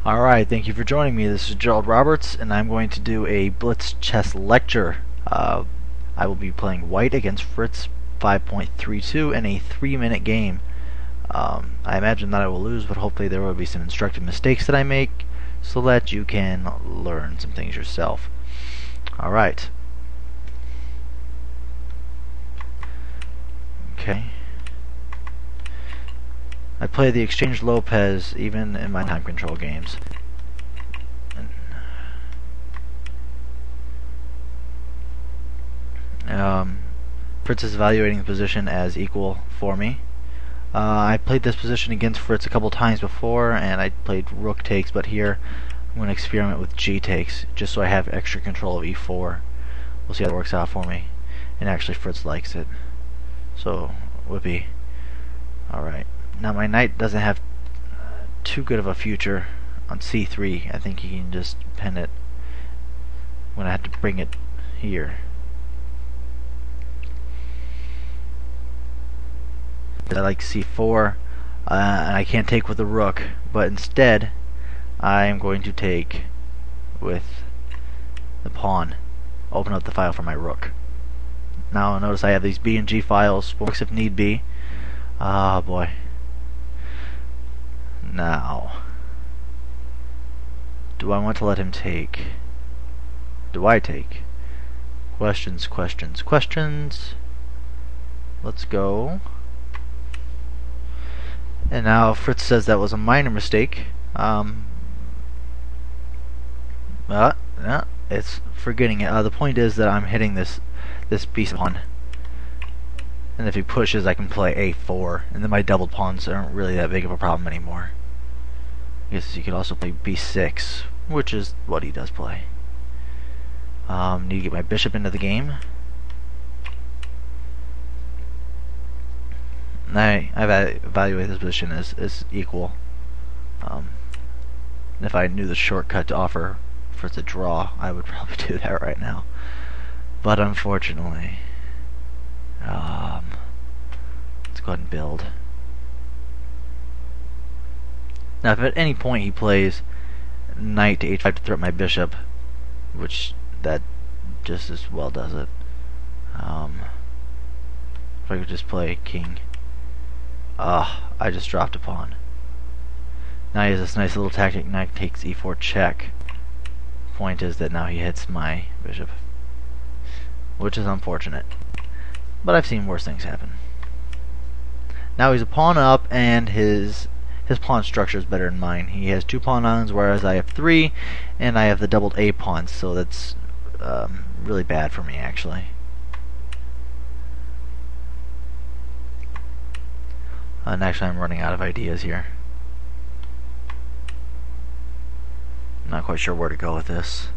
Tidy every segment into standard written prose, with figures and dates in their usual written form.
Alright, thank you for joining me. This is Gerald Roberts, and I'm going to do a blitz chess lecture. I will be playing white against Fritz 5.32 in a 3-minute game. I imagine that I will lose, but hopefully there will be some instructive mistakes that I make so that you can learn some things yourself. Alright. Okay. I play the Exchange Lopez even in my time control games. Fritz is evaluating the position as equal for me. I played this position against Fritz a couple times before, and I played rook takes, but here I'm going to experiment with g takes just so I have extra control of e4. We'll see how it works out for me. And actually Fritz likes it. So, whoopee. Alright. Now my knight doesn't have too good of a future on c3. I think he can just pin it when I have to bring it here. I like c4, and I can't take with the rook, but instead I am going to take with the pawn. Open up the file for my rook. Now notice I have these B and G files, works if need be. Ah, boy. Now, do I want to let him take? Do I take? Questions, questions, questions. Let's go. And now Fritz says that was a minor mistake. It's forgetting it. The point is that I'm hitting this piece of pawn. And if he pushes, I can play a4, and then my doubled pawns aren't really that big of a problem anymore. I guess you could also play b6, which is what he does play. Need to get my bishop into the game. And I evaluate this position as equal. If I knew the shortcut to offer Fritz a draw, I would probably do that right now. But unfortunately, let's go ahead and build. Now if at any point he plays knight to h5 to threat my bishop, which that just as well does it. If I could just play king. I just dropped a pawn. Now he has this nice little tactic, knight takes e4 check. Point is that now he hits my bishop, which is unfortunate. But I've seen worse things happen. Now he's a pawn up, and his pawn structure is better than mine. He has 2 pawn islands, whereas I have 3, and I have the doubled A pawns, so that's really bad for me, actually. And actually I'm running out of ideas here. I'm not quite sure where to go with this.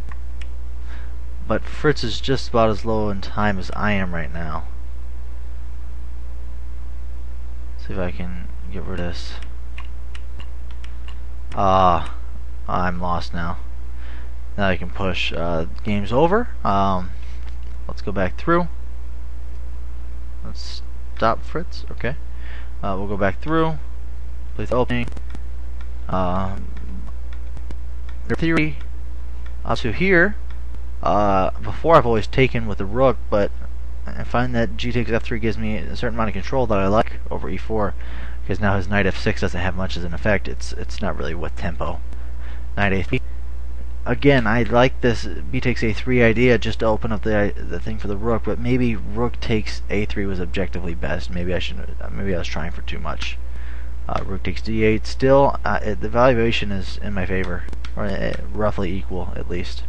But Fritz is just about as low in time as I am right now. See if I can get rid of this. I'm lost now. Now I can push. Game's over. Let's go back through. Let's stop Fritz. Okay. We'll go back through. Place the opening. Theory. So here, before I've always taken with the rook, but I find that g takes f3 gives me a certain amount of control that I like over e4, because now his knight f6 doesn't have much as an effect. It's not really with tempo. Knight a3. Again, I like this b takes a3 idea just to open up the thing for the rook, but maybe rook takes a3 was objectively best. Maybe I was trying for too much. Rook takes d8. Still, the valuation is in my favor, or roughly equal at least.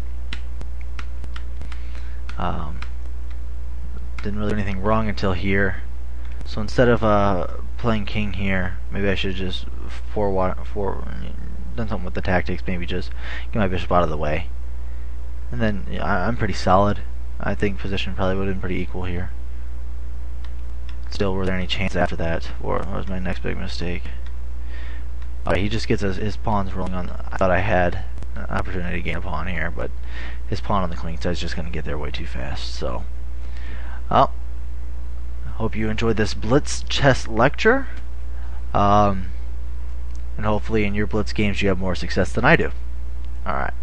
Didn't really do anything wrong until here. So instead of playing king here, maybe I should just done something with the tactics. Maybe just get my bishop out of the way, and then I'm pretty solid. I think position probably would have been pretty equal here. Still, were there any chances after that, or was my next big mistake? He just gets his pawns rolling on. I thought I had an opportunity to gain a pawn here, but his pawn on the queen side is just going to get there way too fast. So, well, I hope you enjoyed this blitz chess lecture. and hopefully in your blitz games you have more success than I do. Alright.